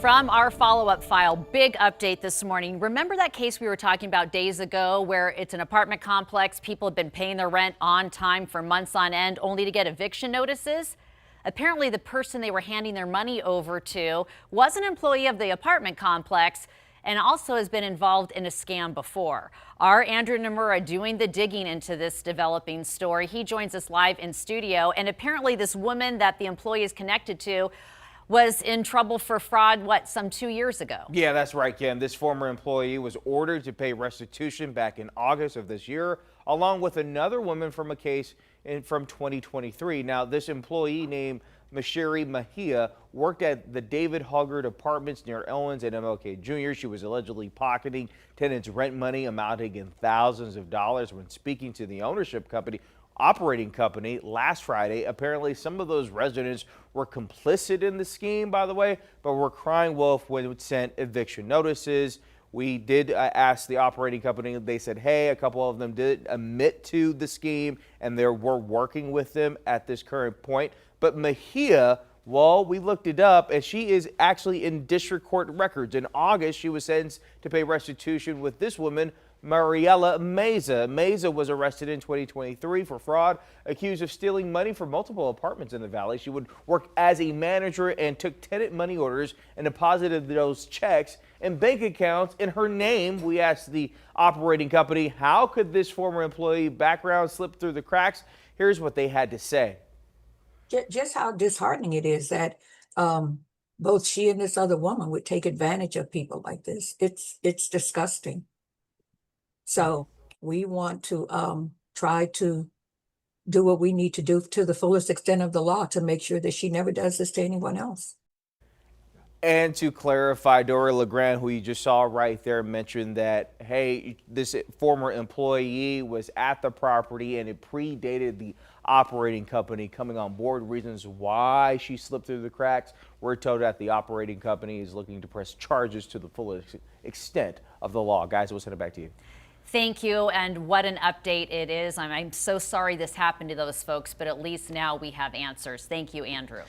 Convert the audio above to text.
From our follow-up file, big update this morning. Remember that case we were talking about days ago where it's an apartment complex, people have been paying their rent on time for months on end only to get eviction notices? Apparently the person they were handing their money over to was an employee of the apartment complex and also has been involved in a scam before. Our Andrew Nomura doing the digging into this developing story. He joins us live in studio, and apparently this woman that the employee is connected to was in trouble for fraud, some 2 years ago? Yeah, that's right, Kim. This former employee was ordered to pay restitution back in August of this year, along with another woman from a case from 2023. Now, this employee named Mashiri Mahia worked at the David Hoggard apartments near Owens and MLK Jr. She was allegedly pocketing tenants' rent money amounting in thousands of dollars. When speaking to the operating company last Friday, apparently some of those residents were complicit in the scheme, by the way, but were crying wolf when it sent eviction notices. We did ask the operating company. They said, hey, a couple of them did admit to the scheme and we're working with them at this current point. But Mahia, well, we looked it up, and she is actually in district court records. In August, she was sentenced to pay restitution with this woman, Mariela Meza. Meza was arrested in 2023 for fraud, accused of stealing money from multiple apartments in the valley. She would work as a manager and took tenant money orders and deposited those checks in bank accounts in her name. We asked the operating company, how could this former employee background slip through the cracks? Here's what they had to say. Just how disheartening it is that both she and this other woman would take advantage of people like this. It's disgusting. So we want to try to do what we need to do to the fullest extent of the law to make sure that she never does this to anyone else. And to clarify, Dora LeGrand, who you just saw right there, mentioned that, hey, this former employee was at the property and it predated the operating company coming on board. Reasons why she slipped through the cracks. We're told that the operating company is looking to press charges to the fullest extent of the law. Guys, we'll send it back to you. Thank you, and what an update it is. I'm so sorry this happened to those folks, but at least now we have answers. Thank you, Andrew.